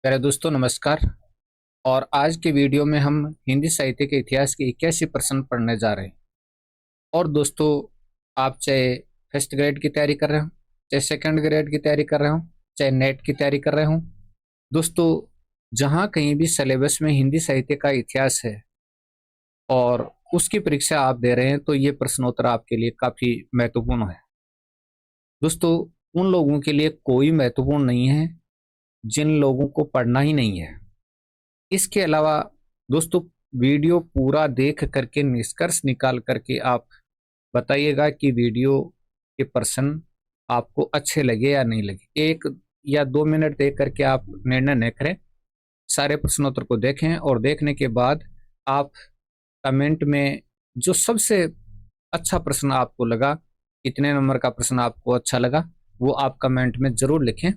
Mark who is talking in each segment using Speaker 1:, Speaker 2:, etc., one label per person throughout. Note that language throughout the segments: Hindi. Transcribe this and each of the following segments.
Speaker 1: प्यारे दोस्तों नमस्कार। और आज के वीडियो में हम हिंदी साहित्य के इतिहास के 81 प्रश्न पढ़ने जा रहे हैं। और दोस्तों, आप चाहे फर्स्ट ग्रेड की तैयारी कर रहे हो, चाहे सेकंड ग्रेड की तैयारी कर रहे हो, चाहे नेट की तैयारी कर रहे हो, दोस्तों जहाँ कहीं भी सिलेबस में हिंदी साहित्य का इतिहास है और उसकी परीक्षा आप दे रहे हैं तो ये प्रश्नोत्तर आपके लिए काफी महत्वपूर्ण है। दोस्तों, उन लोगों के लिए कोई महत्वपूर्ण नहीं है जिन लोगों को पढ़ना ही नहीं है। इसके अलावा दोस्तों, वीडियो पूरा देख करके निष्कर्ष निकाल करके आप बताइएगा कि वीडियो के प्रश्न आपको अच्छे लगे या नहीं लगे। 1 या 2 मिनट देख करके आप निर्णय न करें। सारे प्रश्नोत्तर को देखें और देखने के बाद आप कमेंट में जो सबसे अच्छा प्रश्न आपको लगा, कितने नंबर का प्रश्न आपको अच्छा लगा, वो आप कमेंट में जरूर लिखें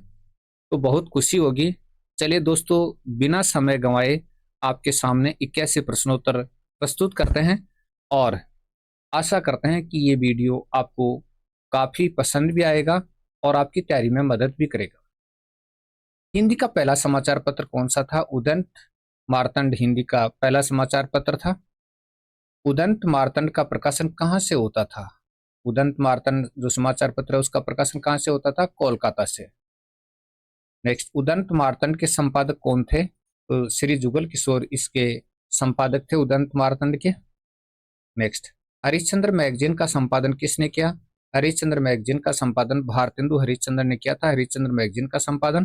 Speaker 1: तो बहुत खुशी होगी। चलिए दोस्तों, बिना समय गंवाए आपके सामने 81 प्रश्नोत्तर प्रस्तुत करते हैं और आशा करते हैं कि ये वीडियो आपको काफी पसंद भी आएगा और आपकी तैयारी में मदद भी करेगा। हिंदी का पहला समाचार पत्र कौन सा था? उदंत मार्तंड हिंदी का पहला समाचार पत्र था। उदंत मार्तंड का प्रकाशन कहाँ से होता था? उदंत मार्तंड जो समाचार पत्र है उसका प्रकाशन कहाँ से होता था? कोलकाता से। नेक्स्ट, उदंत मार्तंड के संपादक कौन थे? तो श्री जुगल किशोर इसके संपादक थे उदंत मार्तंड के। नेक्स्ट, हरिश्चंद्र मैगजीन का संपादन किसने किया? हरिश्चंद्र मैगजीन का संपादन भारतेंदु हरिश्चंद्र ने किया था। हरिश्चंद्र मैगजीन का संपादन।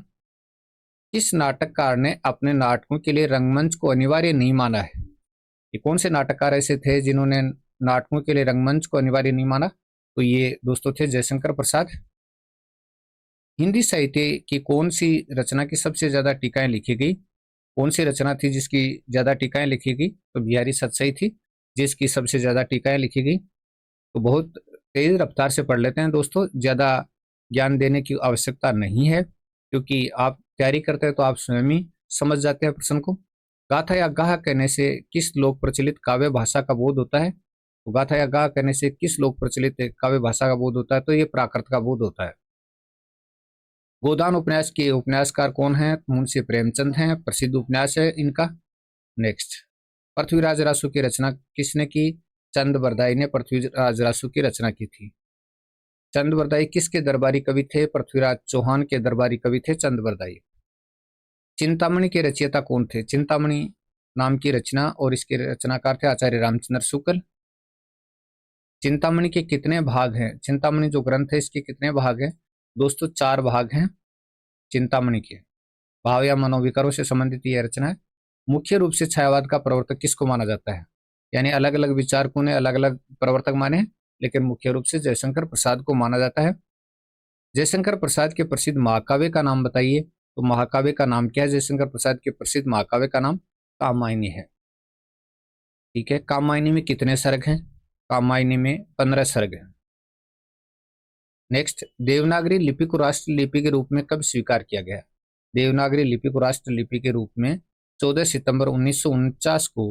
Speaker 1: किस नाटककार ने अपने नाटकों के लिए रंगमंच को अनिवार्य नहीं माना है? ये कौन से नाटककार ऐसे थे जिन्होंने नाटकों के लिए रंगमंच को अनिवार्य नहीं माना? तो ये दोस्तों थे जयशंकर प्रसाद। हिंदी साहित्य की कौन सी रचना की सबसे ज्यादा टीकाएं लिखी गई? कौन सी रचना थी जिसकी ज्यादा टीकाएं लिखी गई? तो बिहारी सतसई थी जिसकी सबसे ज्यादा टीकाएं लिखी गई। तो बहुत तेज रफ्तार से पढ़ लेते हैं दोस्तों, ज्यादा ज्ञान देने की आवश्यकता नहीं है क्योंकि आप तैयारी करते हैं तो आप स्वयं ही समझ जाते हैं प्रश्न को। गाथा या गाह कहने से किस लोक प्रचलित काव्य भाषा का बोध होता है? तो गाथा या गाह कहने से किस लोक प्रचलित काव्य भाषा का बोध होता है? तो ये प्राकृत का बोध होता है। गोदान उपन्यास के उपन्यासकार कौन है? मुंशी प्रेमचंद हैं, प्रसिद्ध उपन्यास है इनका। नेक्स्ट, पृथ्वीराज रासु की रचना किसने की? चंद बरदाई ने पृथ्वीराज रासु की रचना की थी। चंद बरदाई किसके दरबारी कवि थे? पृथ्वीराज चौहान के दरबारी कवि थे चंद बरदाई। चिंतामणि के रचयिता कौन थे? चिंतामणि नाम की रचना और इसके रचनाकार थे आचार्य रामचंद्र शुक्ल। चिंतामणि के कितने भाग हैं? चिंतामणि जो ग्रंथ है इसके कितने भाग हैं? दोस्तों 4 भाग हैं चिंतामणि के। भाव या मनोविकारों से संबंधित यह रचना है। मुख्य रूप से छायावाद का प्रवर्तक किसको माना जाता है? यानी अलग अलग विचारकों ने अलग अलग प्रवर्तक माने, लेकिन मुख्य रूप से जयशंकर प्रसाद को माना जाता है। जयशंकर प्रसाद के प्रसिद्ध महाकाव्य का नाम बताइए। तो महाकाव्य का नाम क्या है? जयशंकर प्रसाद के प्रसिद्ध महाकाव्य का नाम कामायनी है। ठीक है, कामायनी में कितने सर्ग हैं? कामायनी में 15 सर्ग हैं। नेक्स्ट, देवनागरी लिपि को राष्ट्र लिपि के रूप में कब स्वीकार किया गया? देवनागरी लिपि को राष्ट्र लिपि के रूप में 14 सितंबर 1949 को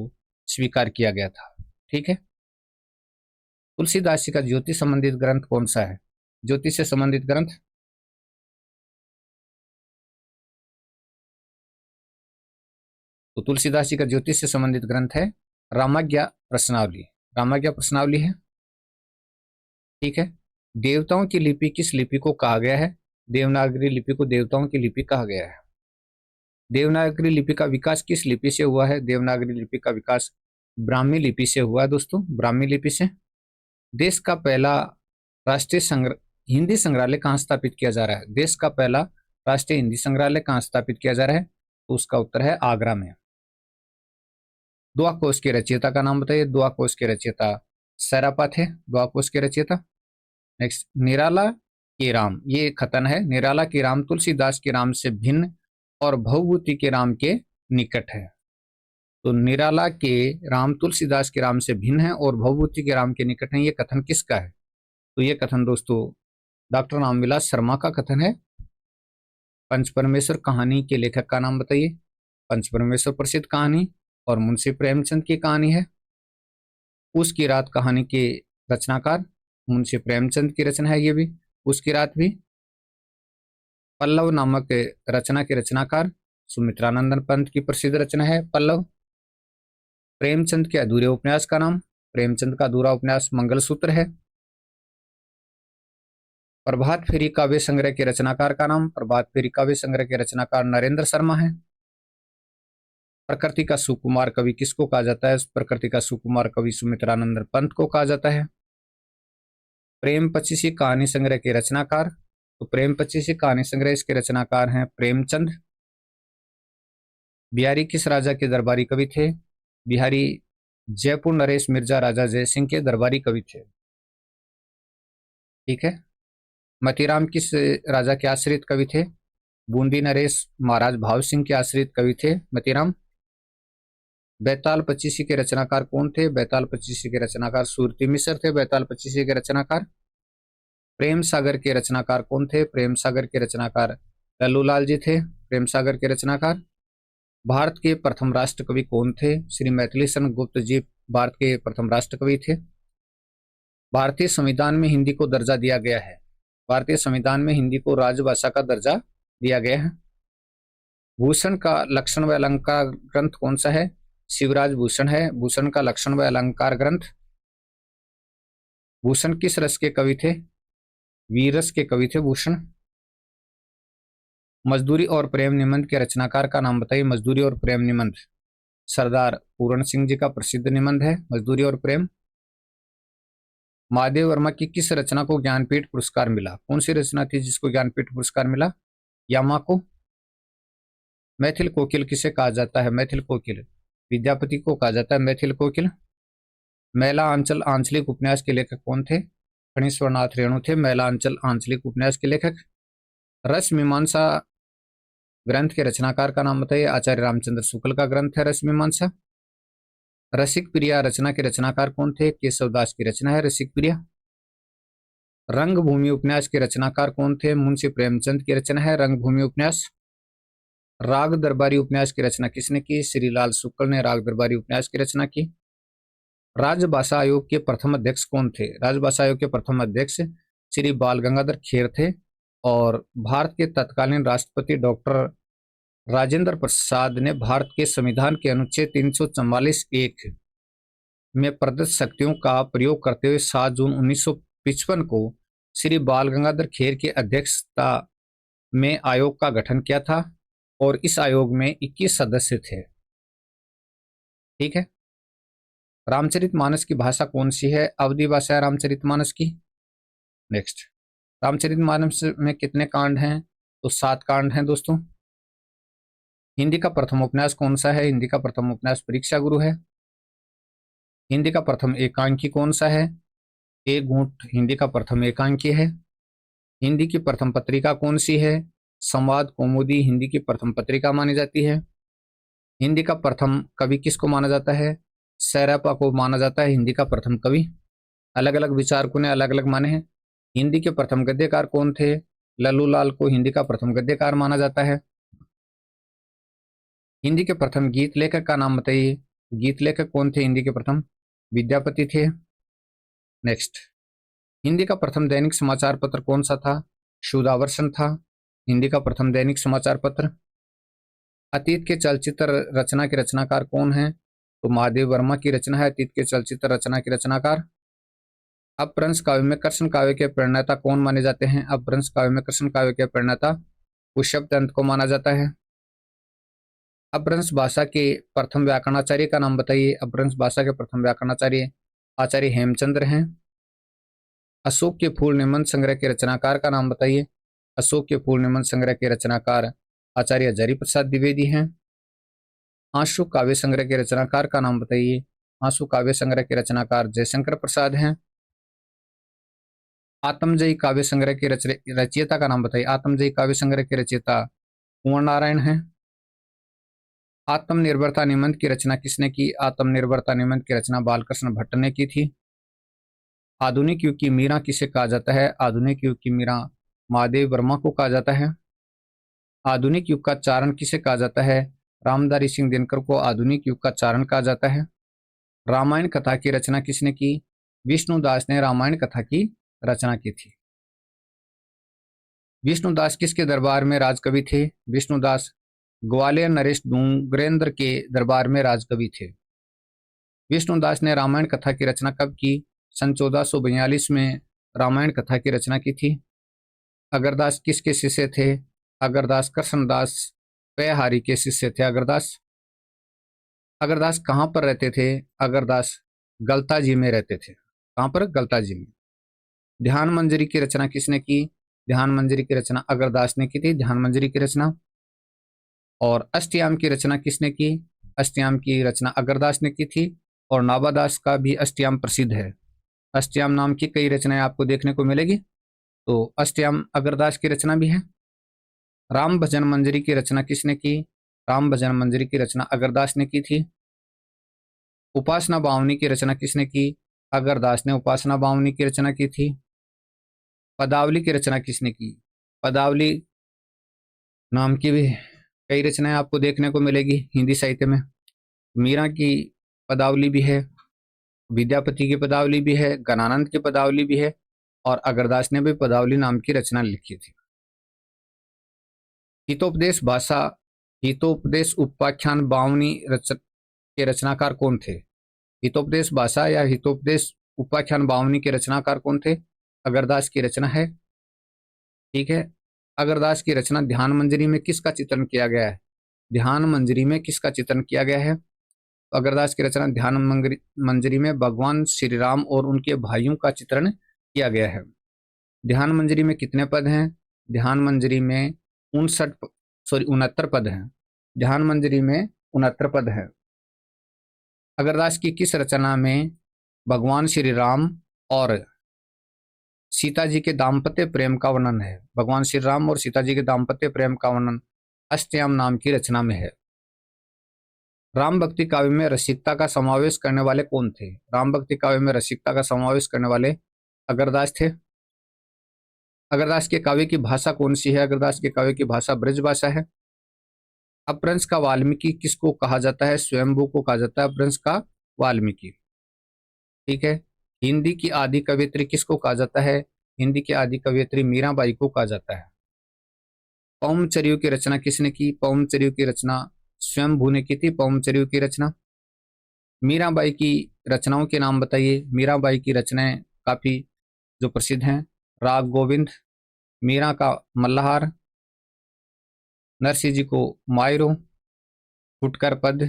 Speaker 1: स्वीकार किया गया था। ठीक है। तुलसीदास जी का ज्योतिष संबंधित ग्रंथ कौन सा है? ज्योतिष से संबंधित ग्रंथ तो तुलसीदास जी का ज्योतिष से संबंधित ग्रंथ है रामाज्ञा प्रश्नावली। रामाज्ञा प्रश्नावली है। ठीक है। देवताओं की लिपि किस लिपि को कहा गया है? देवनागरी लिपि को देवताओं की लिपि कहा गया है। देवनागरी लिपि का विकास किस लिपि से हुआ है? देवनागरी लिपि का विकास ब्राह्मी लिपि से हुआ है दोस्तों, ब्राह्मी लिपि से। देश का पहला राष्ट्रीय हिंदी संग्रहालय कहाँ स्थापित किया जा रहा है? देश का पहला राष्ट्रीय हिंदी संग्रहालय कहाँ स्थापित किया जा रहा है? तो उसका उत्तर है आगरा में। दुआ कोश के रचयिता का नाम बताइए। दुआ कोश के रचयिता सैरापा थे, दुआ कोश के रचयिता। नेक्स्ट, निराला के राम, ये कथन है निराला के राम तुलसीदास के राम से भिन्न और भवभूति के राम के निकट है। तो निराला के राम तुलसीदास के राम से भिन्न है और भवभूति के राम के निकट है, ये कथन किसका है? तो ये कथन दोस्तों डॉक्टर रामविलास शर्मा का कथन है। पंचपरमेश्वर कहानी के लेखक का नाम बताइए। पंचपरमेश्वर प्रसिद्ध कहानी और मुंशी प्रेमचंद की कहानी है। उसकी रात कहानी के रचनाकार मुंशी प्रेमचंद की रचना है ये भी। उसकी रात भी। पल्लव नामक रचना के रचनाकार सुमित्रानंदन पंत की प्रसिद्ध रचना है पल्लव। प्रेमचंद के अधूरे उपन्यास का नाम, प्रेमचंद का अधूरा उपन्यास मंगलसूत्र है। प्रभात फेरी काव्य संग्रह के रचनाकार का नाम, प्रभात फेरी काव्य संग्रह के रचनाकार नरेंद्र शर्मा है। प्रकृति का सुकुमार कवि किसको कहा जाता है? प्रकृति का सुकुमार कवि सुमित्रानंदन पंत को कहा जाता है। प्रेम पचीसी कहानी संग्रह के रचनाकार, तो प्रेम पचीसी कहानी संग्रह इसके रचनाकार हैं प्रेमचंद। बिहारी किस राजा के दरबारी कवि थे? बिहारी जयपुर नरेश मिर्जा राजा जयसिंह के दरबारी कवि थे। ठीक है। मतीराम किस राजा के आश्रित कवि थे? बूंदी नरेश महाराज भाव सिंह के आश्रित कवि थे मतीराम। बैताल पचीसी के रचनाकार कौन थे? बैताल पचीसी के रचनाकार सूरती मिश्र थे बैताल पचीसी के रचनाकार। प्रेम सागर के रचनाकार कौन थे? प्रेम सागर के रचनाकार लल्लूलाल जी थे प्रेम सागर के रचनाकार। भारत के प्रथम राष्ट्र कवि कौन थे? श्री मैथिली शरण गुप्त जी भारत के प्रथम राष्ट्र कवि थे। भारतीय संविधान में हिंदी को दर्जा दिया गया है, भारतीय संविधान में हिंदी को राजभाषा का दर्जा दिया गया है। भूषण का लक्षण व अलंकार ग्रंथ कौन सा है? शिवराज भूषण है भूषण का लक्षण व अलंकार ग्रंथ। भूषण किस रस के कवि थे? वीर रस के कवि थे भूषण। मजदूरी और प्रेम निबंध के रचनाकार का नाम बताइए। मजदूरी और प्रेम निबंध सरदार पूरण सिंह जी का प्रसिद्ध निबंध है मजदूरी और प्रेम। महादेव वर्मा की किस रचना को ज्ञानपीठ पुरस्कार मिला? कौन सी रचना थी जिसको ज्ञानपीठ पुरस्कार मिला? यामा को। मैथिल कोकिल किसे कहा जाता है? मैथिल कोकिल विद्यापति को कहा जाता है मैथिल कोकिल। मैला आंचल आंचलिक उपन्यास के लेखक कौन थे? फणीश्वरनाथ रेणु थे मैला आंचल आंचलिक उपन्यास के लेखक। रस मीमांसा ग्रंथ के रचनाकार का नाम बताइए। आचार्य रामचंद्र शुक्ल का ग्रंथ है रस मीमांसा। रसिक प्रिया रचना के रचनाकार कौन थे? केशवदास की रचना है रसिक प्रिया। रंगभूमि उपन्यास के रचनाकार कौन थे? मुंशी प्रेमचंद की रचना है रंगभूमि उपन्यास। राग दरबारी उपन्यास की रचना किसने की? श्रीलाल शुक्ल ने राग दरबारी उपन्यास की रचना की। राजभाषा आयोग के प्रथम अध्यक्ष कौन थे? राजभाषा आयोग के प्रथम अध्यक्ष श्री बाल गंगाधर खेर थे। और भारत के तत्कालीन राष्ट्रपति डॉक्टर राजेंद्र प्रसाद ने भारत के संविधान के अनुच्छेद 344(1) में प्रदत्त शक्तियों का प्रयोग करते हुए 7 जून 1955 को श्री बाल गंगाधर खेर की अध्यक्षता में आयोग का गठन किया था और इस आयोग में 21 सदस्य थे। ठीक है। रामचरितमानस की भाषा कौन सी है? अवधी भाषा है रामचरितमानस की। नेक्स्ट, रामचरितमानस में कितने कांड हैं? तो 7 कांड हैं दोस्तों। हिंदी का प्रथम उपन्यास कौन सा है? हिंदी का प्रथम उपन्यास परीक्षा गुरु है। हिंदी का प्रथम एकांकी कौन सा है? एक घूंट हिंदी का प्रथम एकांकी है। हिंदी की प्रथम पत्रिका कौन सी है? संवाद कौमुदी हिंदी की प्रथम पत्रिका मानी जाती है। हिंदी का प्रथम कवि किसको माना जाता है? सैरापा को माना जाता है हिंदी का प्रथम कवि। अलग अलग विचारकों ने अलग अलग माने हैं। हिंदी के प्रथम गद्यकार कौन थे? लल्लूलाल को हिंदी का प्रथम गद्यकार माना जाता है। हिंदी के प्रथम गीत लेखक का नाम बताइए। गीत लेखक कौन थे हिंदी के प्रथम? विद्यापति थे। नेक्स्ट, हिंदी का प्रथम दैनिक समाचार पत्र कौन सा था? शुद्धावर्षण था हिंदी का प्रथम दैनिक समाचार पत्र। अतीत के चलचित्र रचना के रचनाकार कौन है? तो महादेव वर्मा की रचना है अतीत के चलचित्र रचना के रचनाकार। अपभ्रंश काव्य में कृष्ण काव्य के प्रणेता कौन माने जाते हैं? अपभ्रंश काव्य में कृष्ण काव्य के प्रणेता पुष्यपदंत को माना जाता है। अपभ्रंश भाषा के प्रथम व्याकरणाचार्य का नाम बताइए। अपभ्रंश भाषा के प्रथम व्याकरणाचार्य आचार्य हेमचंद्र हैं। अशोक के फूल निबंध संग्रह के रचनाकार का नाम बताइए। अशोक के फूल निबंध संग्रह के रचनाकार आचार्य हजारी प्रसाद द्विवेदी हैं। आंसू काव्य संग्रह के रचनाकार का नाम बताइए। आंसू काव्य संग्रह के रचनाकार जयशंकर प्रसाद हैं। आत्मजयी काव्य संग्रह के रचयिता का नाम बताइए। आत्मजयी काव्य संग्रह के रचयिता कुंवर नारायण हैं। आत्मनिर्भरता निबंध की रचना किसने की? आत्मनिर्भरता निबंध की रचना बालकृष्ण भट्ट ने की थी। आधुनिक युग की मीरा किसे कहा जाता है? आधुनिक युग की मीरा महादेव वर्मा को कहा जाता है। आधुनिक युग का चारण किसे कहा जाता है? रामधारी सिंह दिनकर को आधुनिक युग का चारण कहा जाता है। रामायण कथा की रचना किसने की? विष्णुदास ने रामायण कथा की रचना की थी। विष्णुदास किसके दरबार में राजकवि थे? विष्णुदास ग्वालियर नरेश डूंगरेंद्र के दरबार में राजकवि थे। विष्णुदास ने रामायण कथा की रचना कब की? सन 1442 में रामायण कथा की रचना की थी। अगरदास किसके शिष्य थे? अगरदास कृष्णदास पयहारी के शिष्य थे। अगरदास कहाँ पर रहते थे? अगरदास गलता जी में रहते थे। कहाँ पर? गलता जी में। ध्यान मंजरी की रचना किसने की? ध्यान मंजरी की रचना अगरदास ने की थी, ध्यान मंजरी की रचना। और अष्टयाम की रचना किसने की? अष्टयाम की रचना अगरदास ने की थी। और नाभादास का भी अष्टयाम प्रसिद्ध है। अष्टयाम नाम की कई रचनाएं आपको देखने को मिलेगी, तो अष्टयाम अगरदास की रचना भी है। राम भजन मंजरी की रचना किसने की? राम भजन मंजरी की रचना अगरदास ने की थी। उपासना बावनी की रचना किसने की? अगरदास ने उपासना बावनी की रचना की थी। पदावली की रचना किसने की? पदावली नाम की भी कई रचनाएं आपको देखने को मिलेगी हिंदी साहित्य में। मीरा की पदावली भी है, विद्यापति की पदावली भी है, गणानंद की पदावली भी है, और अगरदास ने भी पदावली नाम की रचना लिखी थी। हितोपदेश भाषा, हितोपदेश उपाख्यान बावनी के रचनाकार कौन थे? हितोपदेश भाषा या हितोपदेश उपाख्यान बावनी के रचनाकार कौन थे? अगरदास की रचना है। ठीक है। अगरदास की रचना ध्यान मंजरी में किसका चित्रण किया गया है? ध्यान मंजरी में किसका चित्रण किया गया है? अगरदास की रचना ध्यान मंजरी में भगवान श्री राम और उनके भाइयों का चित्रण किया गया है। ध्यान मंजरी में कितने पद हैं? ध्यान मंजरी में 69 पद हैं। ध्यान मंजरी में 69 पद हैं। अगरदास की किस रचना में भगवान श्री राम और सीता जी के दाम्पत्य प्रेम का वर्णन है? भगवान श्री राम और सीता जी के दाम्पत्य प्रेम का वर्णन अष्टयाम नाम की रचना में है। राम भक्ति काव्य में रसिकता का समावेश करने वाले कौन थे? राम भक्ति काव्य में रसिकता का समावेश करने वाले अगरदास थे। अगरदास के काव्य की भाषा कौन सी है? अगरदास के काव्य की भाषा ब्रज भाषा है। अपभ्रंश का वाल्मीकि किसको कहा जाता है? स्वयंभू को कहा जाता है अपभ्रंश का वाल्मीकि। ठीक है। हिंदी की आदि कवियत्री किसको कहा जाता है? हिंदी की आदि कवियत्री मीराबाई को कहा जाता है। पौमचर्यु की रचना किसने की? पौमचर्यु की रचना स्वयंभू ने की थी। पौमचर्यु की रचना। मीराबाई की रचनाओं के नाम बताइए। मीराबाई की रचनाएं काफी जो प्रसिद्ध हैं, राग गोविंद, मीरा का मल्लहार, नरसिंह जी को मायरो, फुटकर पद,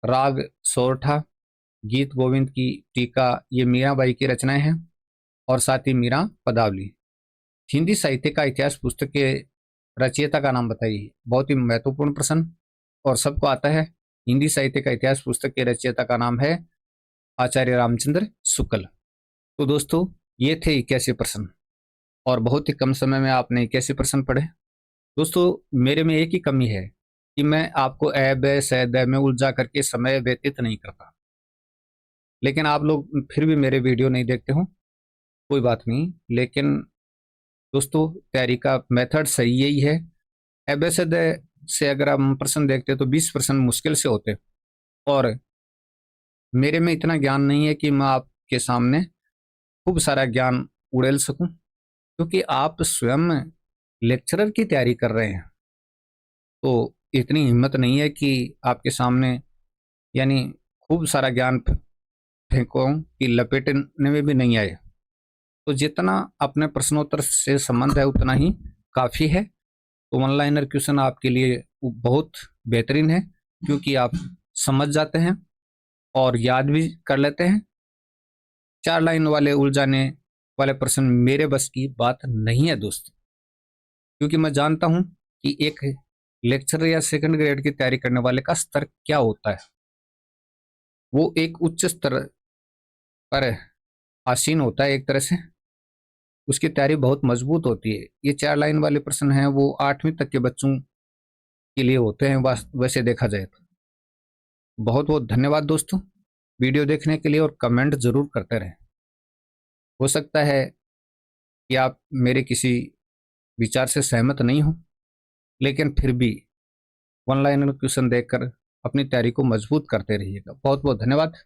Speaker 1: राग सोरठा, गीत गोविंद की टीका, ये मीराबाई की रचनाएं हैं। और साथ ही मीरा पदावली। हिंदी साहित्य का इतिहास पुस्तक के रचयिता का नाम बताइए। बहुत ही महत्वपूर्ण प्रश्न और सबको आता है। हिंदी साहित्य का इतिहास पुस्तक के रचयिता का नाम है आचार्य रामचंद्र शुक्ल। तो दोस्तों, ये थे 81 प्रश्न और बहुत ही कम समय में आपने 81 प्रश्न पढ़े। दोस्तों, मेरे में एक ही कमी है कि मैं आपको ए बै से द में उलझा करके समय व्यतीत नहीं करता, लेकिन आप लोग फिर भी मेरे वीडियो नहीं देखते हो, कोई बात नहीं। लेकिन दोस्तों, तैयारी का मेथड सही यही है। ए बै से द से अगर हम प्रश्न देखते तो 20 प्रश्न मुश्किल से होते, और मेरे में इतना ज्ञान नहीं है कि मैं आपके सामने खूब सारा ज्ञान उड़ेल सकूं, क्योंकि आप स्वयं लेक्चरर की तैयारी कर रहे हैं, तो इतनी हिम्मत नहीं है कि आपके सामने यानी खूब सारा ज्ञान फेंको कि लपेटने में भी नहीं आए। तो जितना अपने प्रश्नोत्तर से संबंध है उतना ही काफ़ी है। तो वन लाइनर क्वेश्चन आपके लिए बहुत बेहतरीन है, क्योंकि आप समझ जाते हैं और याद भी कर लेते हैं। 4 लाइन वाले उलझाने वाले प्रश्न मेरे बस की बात नहीं है दोस्तों, क्योंकि मैं जानता हूं कि एक लेक्चर या सेकंड ग्रेड की तैयारी करने वाले का स्तर क्या होता है। वो एक उच्च स्तर पर आसीन होता है एक तरह से, उसकी तैयारी बहुत मजबूत होती है। ये 4 लाइन वाले प्रश्न हैं वो 8वीं तक के बच्चों के लिए होते हैं वैसे देखा जाए तो। बहुत बहुत धन्यवाद दोस्तों वीडियो देखने के लिए, और कमेंट जरूर करते रहें। हो सकता है कि आप मेरे किसी विचार से सहमत नहीं हो, लेकिन फिर भी वन लाइनर क्वेश्चन देखकर अपनी तैयारी को मजबूत करते रहिएगा। बहुत बहुत धन्यवाद।